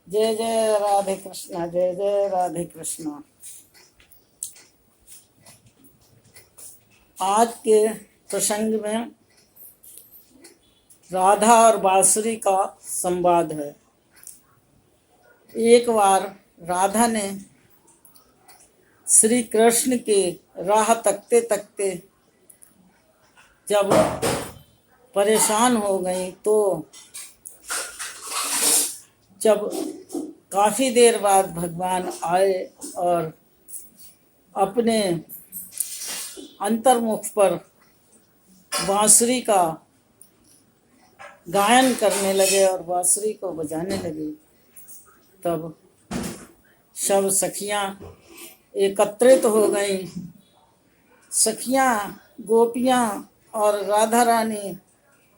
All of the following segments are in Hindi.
जय जय राधे कृष्णा, जय जय राधे कृष्णा। आज के प्रसंग में राधा और बांसुरी का संवाद है। एक बार राधा ने श्री कृष्ण की राह तकते तकते जब परेशान हो गई तो जब काफ़ी देर बाद भगवान आए और अपने अंतर्मुख पर बांसुरी का गायन करने लगे और बांसुरी को बजाने लगे, तब सब सखियां एकत्रित हो गईं। सखियां, गोपियां और राधा रानी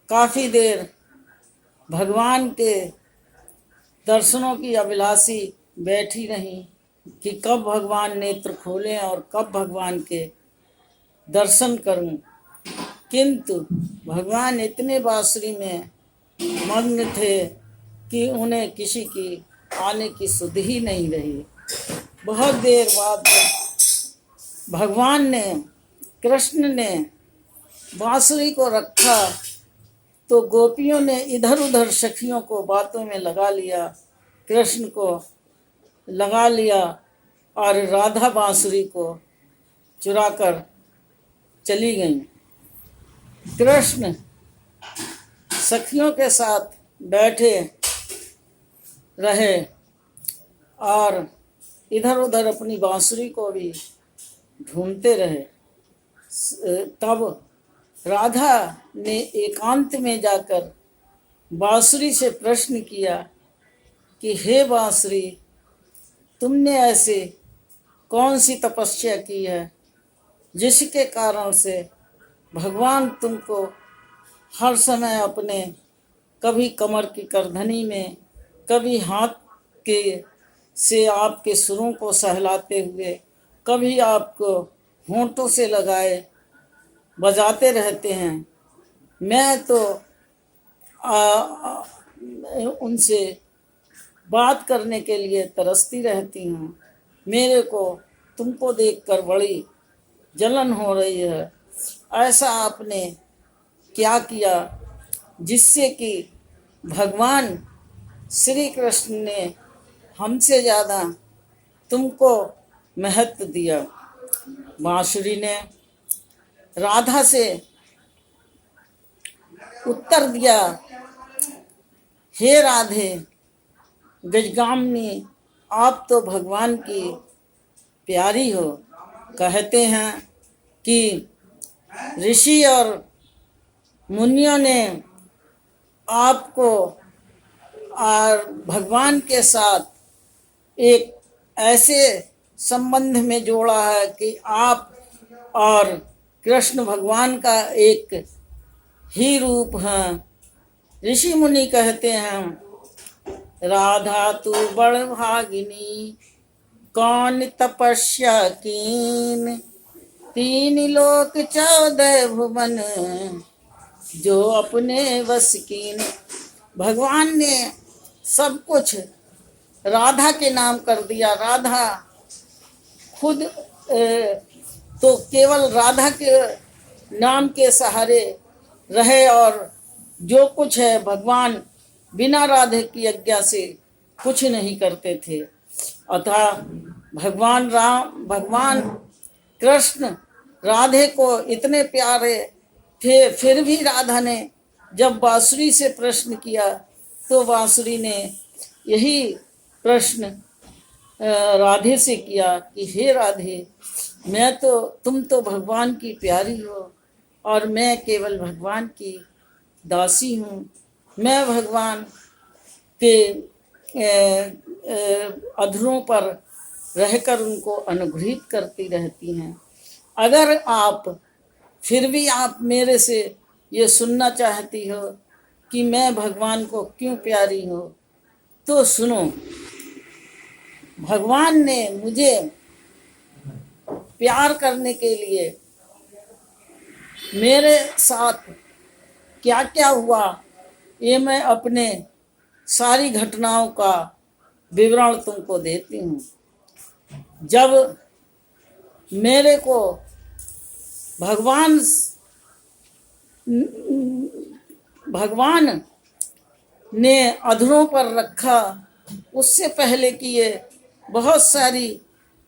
काफ़ी देर भगवान के दर्शनों की अभिलाषी बैठी रहीं कि कब भगवान नेत्र खोलें और कब भगवान के दर्शन करूं। किंतु भगवान इतने बांसुरी में मग्न थे कि उन्हें किसी की आने की सुध ही नहीं रही। बहुत देर बाद भगवान ने, कृष्ण ने बांसुरी को रखा तो गोपियों ने इधर उधर सखियों को बातों में लगा लिया, कृष्ण को लगा लिया और राधा बांसुरी को चुराकर चली गईं। कृष्ण सखियों के साथ बैठे रहे और इधर उधर अपनी बांसुरी को भी ढूंढते रहे। तब राधा ने एकांत में जाकर बांसुरी से प्रश्न किया कि हे बांसुरी, तुमने ऐसे कौन सी तपस्या की है जिसके कारण से भगवान तुमको हर समय अपने, कभी कमर की करधनी में, कभी हाथ के से आपके सुरों को सहलाते हुए, कभी आपको होंठों से लगाए बजाते रहते हैं। मैं तो उनसे बात करने के लिए तरसती रहती हूँ। मेरे को तुमको देखकर बड़ी जलन हो रही है। ऐसा आपने क्या किया जिससे कि भगवान श्री कृष्ण ने हमसे ज़्यादा तुमको महत्व दिया। बांसुरी ने राधा से उत्तर दिया, हे राधे गजगामिनी, आप तो भगवान की प्यारी हो। कहते हैं कि ऋषि और मुनियों ने आपको और भगवान के साथ एक ऐसे संबंध में जोड़ा है कि आप और कृष्ण भगवान का एक ही रूप हैं। ऋषि मुनि कहते हैं, राधा तू बड़ भागिनी, कौन तपस्या कीन, 3 लोक 14 भुवन, जो अपने वश कीन। भगवान ने सब कुछ राधा के नाम कर दिया। राधा खुद तो केवल राधा के नाम के सहारे रहे और जो कुछ है भगवान बिना राधे की आज्ञा से कुछ नहीं करते थे। अतः भगवान कृष्ण राधे को इतने प्यारे थे, फिर भी राधा ने जब बांसुरी से प्रश्न किया तो बांसुरी ने यही प्रश्न राधे से किया कि हे राधे, तुम तो भगवान की प्यारी हो और मैं केवल भगवान की दासी हूँ। मैं भगवान के अधरों पर रहकर उनको अनुग्रहित करती रहती हैं। अगर फिर भी आप मेरे से ये सुनना चाहती हो कि मैं भगवान को क्यों प्यारी हूँ, तो सुनो। भगवान ने मुझे प्यार करने के लिए मेरे साथ क्या क्या हुआ, ये मैं अपने सारी घटनाओं का विवरण तुमको देती हूँ। जब मेरे को भगवान ने अधरों पर रखा, उससे पहले की ये बहुत सारी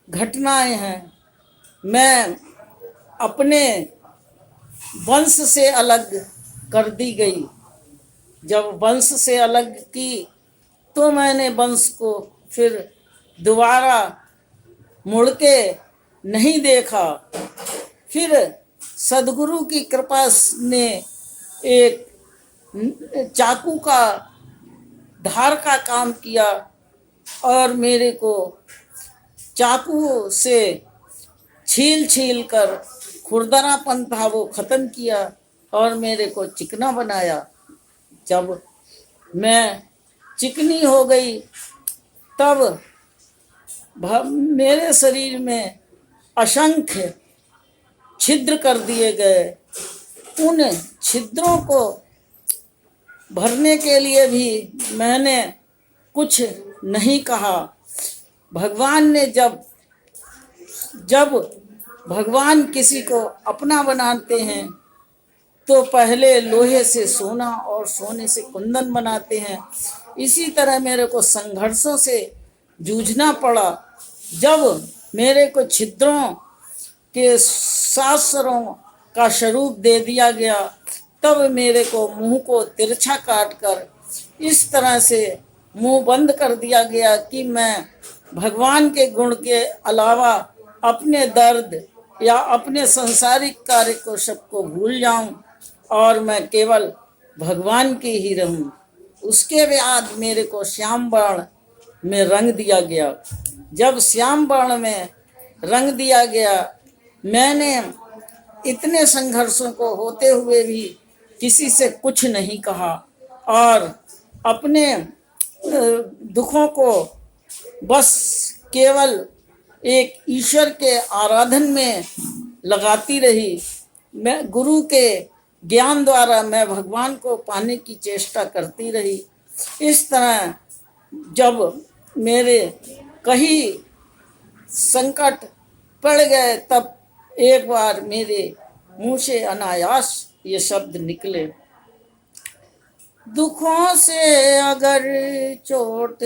घटनाएं हैं। मैं अपने वंश से अलग कर दी गई। जब वंश से अलग की तो मैंने वंश को फिर दोबारा मुड़ के नहीं देखा। फिर सदगुरु की कृपा ने एक चाकू का धार का काम किया और मेरे को चाकू से छील छील कर खुरदरापन था वो ख़त्म किया और मेरे को चिकना बनाया। जब मैं चिकनी हो गई तब मेरे शरीर में असंख्य छिद्र कर दिए गए। उन छिद्रों को भरने के लिए भी मैंने कुछ नहीं कहा। भगवान ने जब भगवान किसी को अपना बनाते हैं तो पहले लोहे से सोना और सोने से कुंदन बनाते हैं। इसी तरह मेरे को संघर्षों से जूझना पड़ा। जब मेरे को छिद्रों के 7 स्वरों का स्वरूप दे दिया गया तब मेरे को मुंह को तिरछा काट कर इस तरह से मुंह बंद कर दिया गया कि मैं भगवान के गुण के अलावा अपने दर्द या अपने सांसारिक कार्य को सबको भूल जाऊं और मैं केवल भगवान की ही रहूं। उसके बाद मेरे को श्याम वर्ण में रंग दिया गया। जब श्याम वर्ण में रंग दिया गया, मैंने इतने संघर्षों को होते हुए भी किसी से कुछ नहीं कहा और अपने दुखों को बस केवल एक ईश्वर के आराधन में लगाती रही। मैं गुरु के ज्ञान द्वारा मैं भगवान को पाने की चेष्टा करती रही। इस तरह जब मेरे कहीं संकट पड़ गए तब एक बार मेरे मुंह से अनायास ये शब्द निकले, दुखों से अगर चोट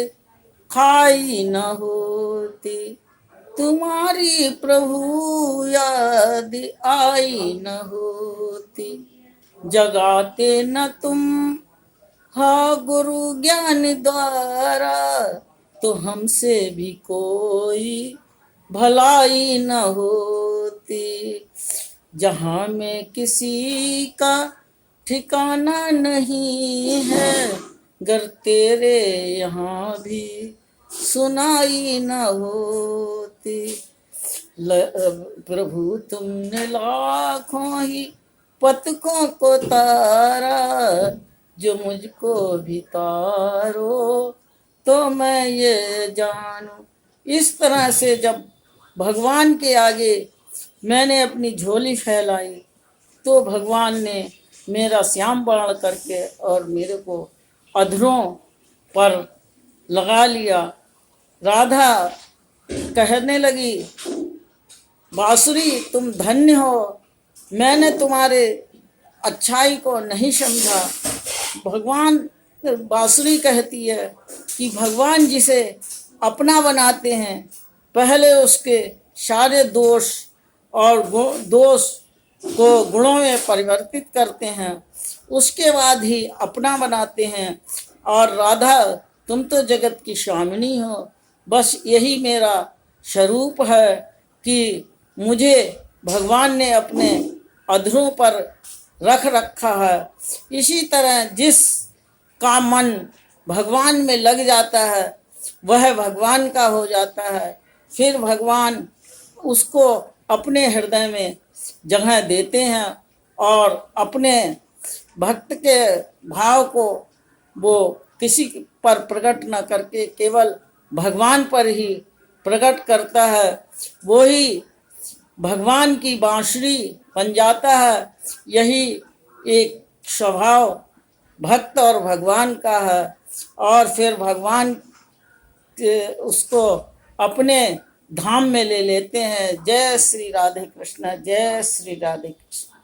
खाई न होती, तुम्हारी प्रभु याद आई न होती, जगाते न तुम हा गुरु ज्ञान द्वारा, तो हमसे भी कोई भलाई न होती। जहाँ में किसी का ठिकाना नहीं है, गर तेरे यहाँ भी सुनाई न होती। प्रभु तुमने लाखों ही पतकों को तारा, जो मुझको भी तारो तो मैं ये जानूं। इस तरह से जब भगवान के आगे मैंने अपनी झोली फैलाई तो भगवान ने मेरा श्याम वर्ण करके और मेरे को अधरों पर लगा लिया। राधा कहने लगी, बांसुरी तुम धन्य हो, मैंने तुम्हारे अच्छाई को नहीं समझा। भगवान बांसुरी कहती है कि भगवान जिसे अपना बनाते हैं पहले उसके सारे दोष और दोष को गुणों में परिवर्तित करते हैं, उसके बाद ही अपना बनाते हैं। और राधा तुम तो जगत की स्वामिनी हो, बस यही मेरा स्वरूप है कि मुझे भगवान ने अपने अधरों पर रख रखा है। इसी तरह जिस का मन भगवान में लग जाता है वह भगवान का हो जाता है। फिर भगवान उसको अपने हृदय में जगह देते हैं और अपने भक्त के भाव को वो किसी पर प्रकट न करके केवल भगवान पर ही प्रकट करता है। वही भगवान की बांसुरी बन जाता है। यही एक स्वभाव भक्त और भगवान का है। और फिर भगवान उसको अपने धाम में ले लेते हैं। जय श्री राधे कृष्ण, जय श्री राधे कृष्ण।